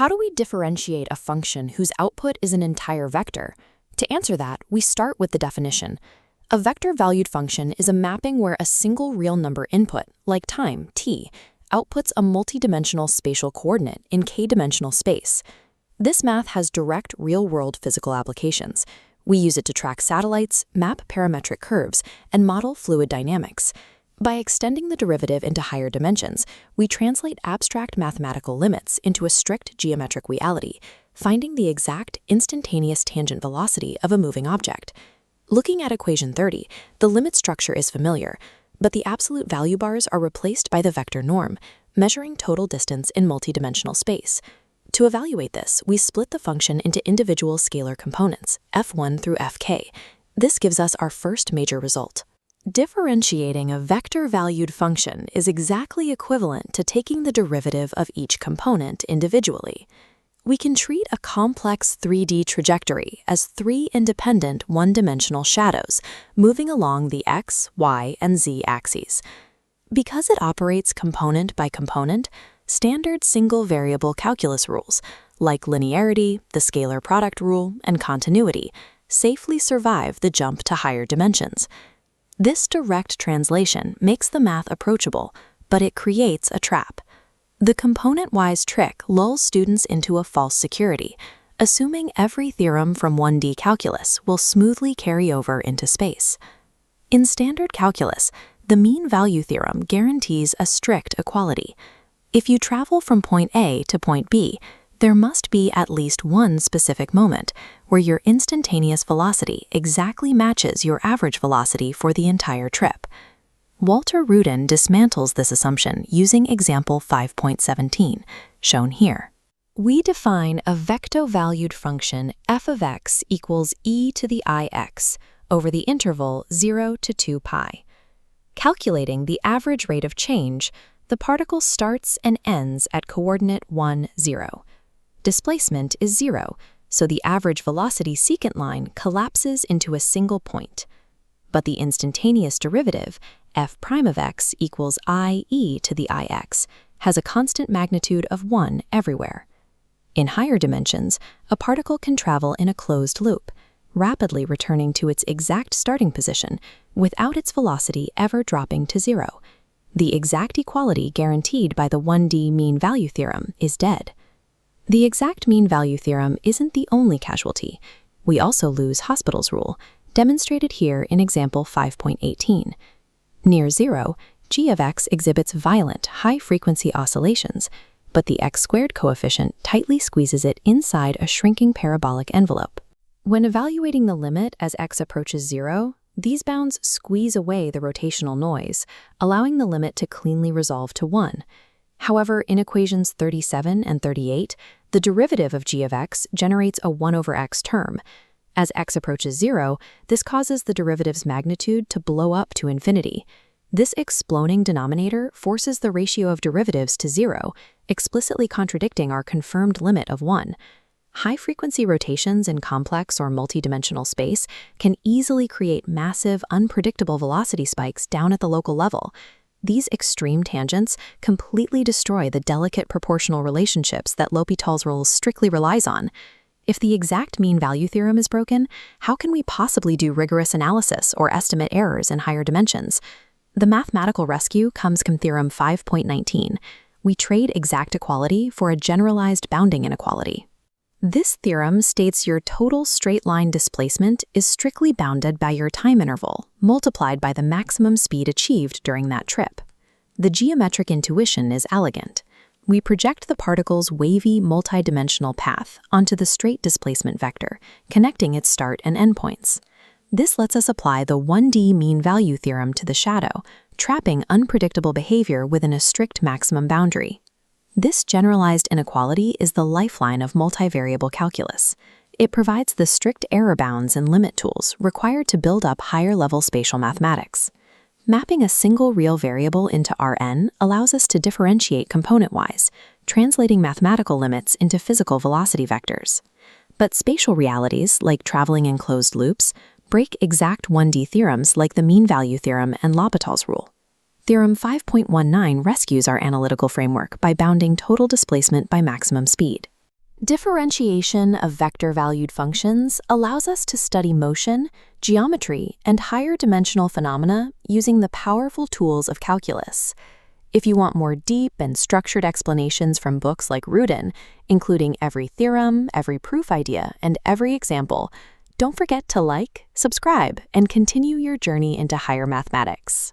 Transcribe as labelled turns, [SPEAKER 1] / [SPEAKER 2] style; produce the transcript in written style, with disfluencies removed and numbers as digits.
[SPEAKER 1] how do we differentiate a function whose output is an entire vector? To answer that, we start with the definition. A vector-valued function is a mapping where a single real number input, like time, t, outputs a multidimensional spatial coordinate in k-dimensional space. This math has direct real-world physical applications. We use it to track satellites, map parametric curves, and model fluid dynamics. By extending the derivative into higher dimensions, we translate abstract mathematical limits into a strict geometric reality, finding the exact instantaneous tangent velocity of a moving object. Looking at equation 30, the limit structure is familiar, but the absolute value bars are replaced by the vector norm, measuring total distance in multidimensional space. To evaluate this, we split the function into individual scalar components, f1 through fk. This gives us our first major result. Differentiating a vector-valued function is exactly equivalent to taking the derivative of each component individually. We can treat a complex 3D trajectory as three independent one-dimensional shadows moving along the x, y, and z axes. Because it operates component by component, standard single-variable calculus rules, like linearity, the scalar product rule, and continuity, safely survive the jump to higher dimensions. This direct translation makes the math approachable, but it creates a trap. The component-wise trick lulls students into a false security, assuming every theorem from 1D calculus will smoothly carry over into space. In standard calculus, the mean value theorem guarantees a strict equality. If you travel from point A to point B, there must be at least one specific moment where your instantaneous velocity exactly matches your average velocity for the entire trip. Walter Rudin dismantles this assumption using example 5.17, shown here. We define a vector-valued function f of x equals e to the ix over the interval 0 to 2 pi. Calculating the average rate of change, the particle starts and ends at coordinate 1, 0. Displacement is 0, so the average velocity secant line collapses into a single point. But the instantaneous derivative, f prime of x equals I e to the ix, has a constant magnitude of 1 everywhere. In higher dimensions, a particle can travel in a closed loop, rapidly returning to its exact starting position without its velocity ever dropping to 0. The exact equality guaranteed by the 1D mean value theorem is dead. The exact mean value theorem isn't the only casualty. We also lose Hospital's rule, demonstrated here in example 5.18. Near 0, g of x exhibits violent, high-frequency oscillations, but the x-squared coefficient tightly squeezes it inside a shrinking parabolic envelope. When evaluating the limit as x approaches 0, these bounds squeeze away the rotational noise, allowing the limit to cleanly resolve to 1. However, in equations 37 and 38, the derivative of g of x generates a 1 over x term. As x approaches 0, this causes the derivative's magnitude to blow up to infinity. This exploding denominator forces the ratio of derivatives to 0, explicitly contradicting our confirmed limit of 1. High-frequency rotations in complex or multidimensional space can easily create massive, unpredictable velocity spikes down at the local level. These extreme tangents completely destroy the delicate proportional relationships that L'Hopital's rule strictly relies on. If the exact mean value theorem is broken, how can we possibly do rigorous analysis or estimate errors in higher dimensions? The mathematical rescue comes from theorem 5.19. We trade exact equality for a generalized bounding inequality. This theorem states your total straight-line displacement is strictly bounded by your time interval, multiplied by the maximum speed achieved during that trip. The geometric intuition is elegant. We project the particle's wavy multidimensional path onto the straight displacement vector, connecting its start and endpoints. This lets us apply the 1D mean value theorem to the shadow, trapping unpredictable behavior within a strict maximum boundary. This generalized inequality is the lifeline of multivariable calculus. It provides the strict error bounds and limit tools required to build up higher-level spatial mathematics. Mapping a single real variable into Rn allows us to differentiate component-wise, translating mathematical limits into physical velocity vectors. But spatial realities, like traveling in closed loops, break exact 1D theorems like the mean value theorem and L'Hopital's rule. Theorem 5.19 rescues our analytical framework by bounding total displacement by maximum speed. Differentiation of vector-valued functions allows us to study motion, geometry, and higher dimensional phenomena using the powerful tools of calculus. If you want more deep and structured explanations from books like Rudin, including every theorem, every proof idea, and every example, don't forget to like, subscribe, and continue your journey into higher mathematics.